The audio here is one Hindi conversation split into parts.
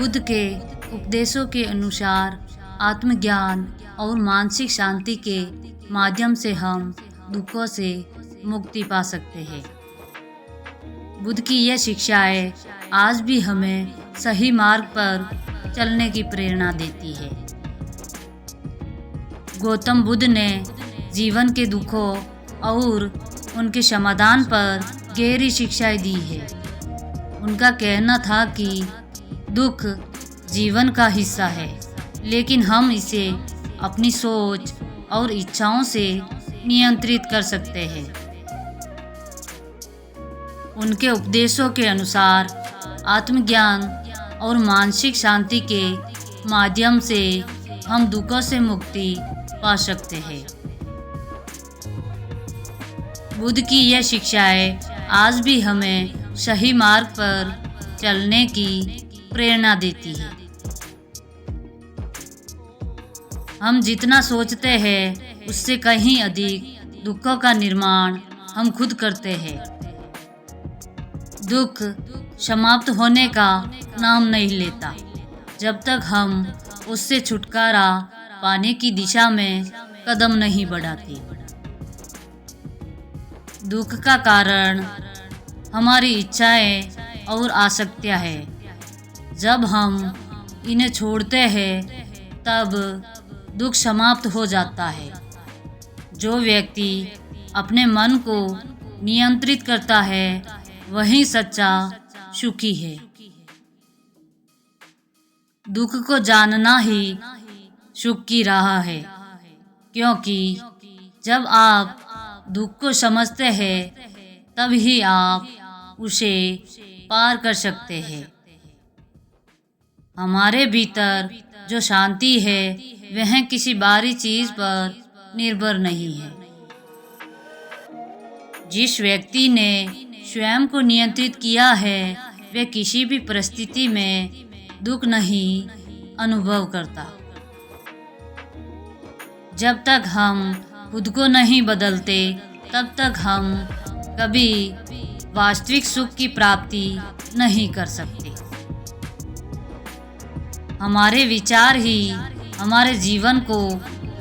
बुद्ध के उपदेशों के अनुसार आत्मज्ञान और मानसिक शांति के माध्यम से हम दुखों से मुक्ति पा सकते हैं। बुद्ध की यह शिक्षाएं आज भी हमें सही मार्ग पर चलने की प्रेरणा देती है। गौतम बुद्ध ने जीवन के दुखों और उनके समाधान पर गहरी शिक्षाएं दी है। उनका कहना था कि दुख जीवन का हिस्सा है, लेकिन हम इसे अपनी सोच और इच्छाओं से नियंत्रित कर सकते हैं। उनके उपदेशों के अनुसार आत्मज्ञान और मानसिक शांति के माध्यम से हम दुखों से मुक्ति पा सकते हैं। बुद्ध की यह शिक्षाएं आज भी हमें सही मार्ग पर चलने की प्रेरणा देती है। हम जितना सोचते हैं उससे कहीं अधिक दुखों का निर्माण हम खुद करते हैं। दुख समाप्त होने का नाम नहीं लेता जब तक हम उससे छुटकारा पाने की दिशा में कदम नहीं बढ़ाते। दुख का कारण हमारी इच्छाएं और आसक्तियां हैं। जब हम इन्हें छोड़ते हैं तब दुख समाप्त हो जाता है। जो व्यक्ति अपने मन को नियंत्रित करता है वही सच्चा सुखी है। दुख को जानना ही सुख की राह है, क्योंकि जब आप दुख को समझते हैं तब ही आप उसे पार कर सकते हैं। हमारे भीतर जो शांति है वह किसी बाहरी चीज पर निर्भर नहीं है। जिस व्यक्ति ने स्वयं को नियंत्रित किया है वह किसी भी परिस्थिति में दुख नहीं अनुभव करता। जब तक हम खुद को नहीं बदलते तब तक हम कभी वास्तविक सुख की प्राप्ति नहीं कर सकते। हमारे विचार ही हमारे जीवन को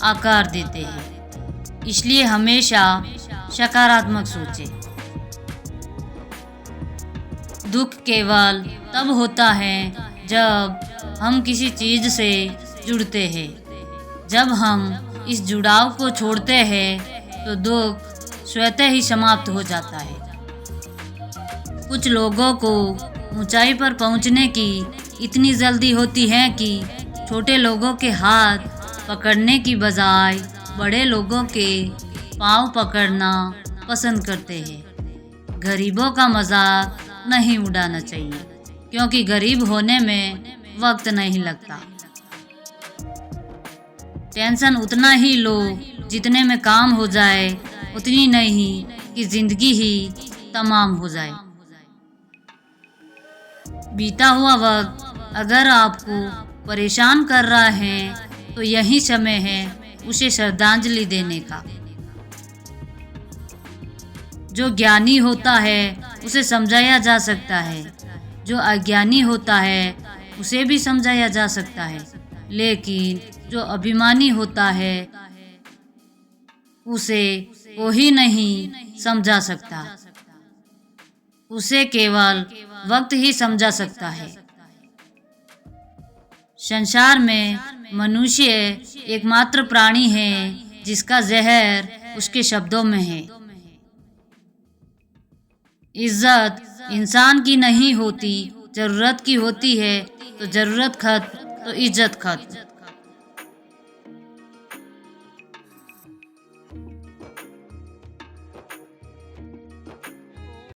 आकार देते हैं, इसलिए हमेशा सकारात्मक सोचें। दुख केवल तब होता है जब हम किसी चीज से जुड़ते हैं। जब हम इस जुड़ाव को छोड़ते हैं तो दुख स्वतः ही समाप्त हो जाता है। कुछ लोगों को ऊंचाई पर पहुंचने की इतनी जल्दी होती है कि छोटे लोगों के हाथ पकड़ने की बजाय बड़े लोगों के पांव पकड़ना पसंद करते हैं। गरीबों का मजाक नहीं उड़ाना चाहिए, क्योंकि गरीब होने में वक्त नहीं लगता। टेंशन उतना ही लो जितने में काम हो जाए, उतनी नहीं कि जिंदगी ही तमाम हो जाए। बीता हुआ वक्त अगर आपको परेशान कर रहा है तो यही समय है उसे श्रद्धांजलि देने का। जो ज्ञानी होता है उसे समझाया जा सकता है, जो अज्ञानी होता है उसे भी समझाया जा सकता है, लेकिन जो अभिमानी होता है उसे कोई नहीं समझा सकता। उसे केवल वक्त ही समझा सकता है। संसार में मनुष्य एकमात्र प्राणी है जिसका जहर उसके शब्दों में है। इज्जत इंसान की नहीं होती, जरूरत की होती है। तो जरूरत खत्म तो इज्जत खत्म।